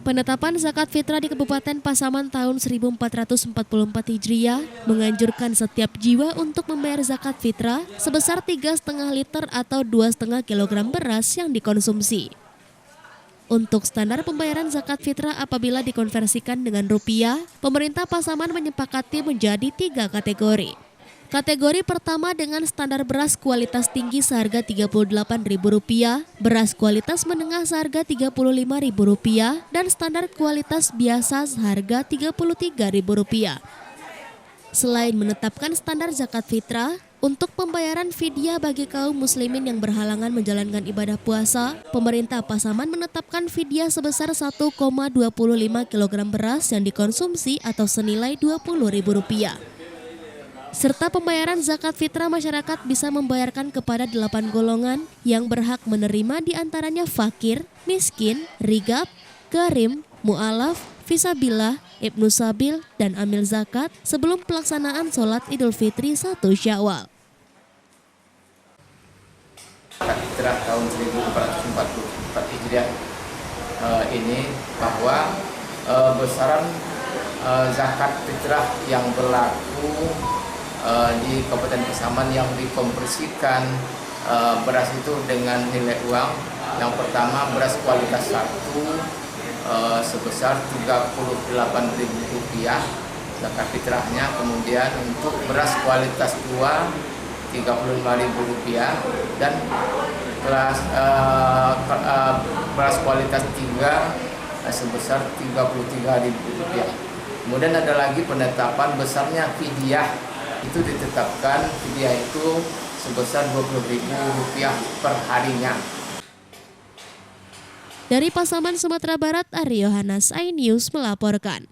Penetapan zakat fitrah di Kabupaten Pasaman tahun 1444 Hijriah menganjurkan setiap jiwa untuk membayar zakat fitrah sebesar 3,5 liter atau 2,5 kilogram beras yang dikonsumsi. Untuk standar pembayaran zakat fitrah apabila dikonversikan dengan rupiah, pemerintah Pasaman menyepakati menjadi 3 kategori. Kategori pertama dengan standar beras kualitas tinggi seharga Rp38.000, beras kualitas menengah seharga Rp35.000, dan standar kualitas biasa seharga Rp33.000. Selain menetapkan standar zakat fitrah, untuk pembayaran fidyah bagi kaum muslimin yang berhalangan menjalankan ibadah puasa, pemerintah Pasaman menetapkan fidyah sebesar 1,25 kg beras yang dikonsumsi atau senilai Rp20.000. Serta pembayaran zakat fitrah masyarakat bisa membayarkan kepada 8 golongan yang berhak menerima diantaranya fakir, miskin, rigab, garim, mu'alaf, fisabilah, ibnu sabil, dan amil zakat sebelum pelaksanaan sholat Idul Fitri 1 Syawal. Zakat fitrah tahun 1444 Hijriah ini bahwa besaran zakat fitrah yang berlaku di Kabupaten Pasaman yang dikonversikan beras itu dengan nilai uang. Yang pertama beras kualitas 1 sebesar Rp38.000 zakat fitrahnya. Kemudian untuk beras kualitas 2 Rp35.000 dan beras kualitas 3 sebesar Rp33.000. Kemudian ada lagi penetapan besarnya fidyah. Itu ditetapkan fidyah itu sebesar Rp20.000 per harinya. Dari Pasaman, Sumatera Barat, Aryo Hanas, iNews melaporkan.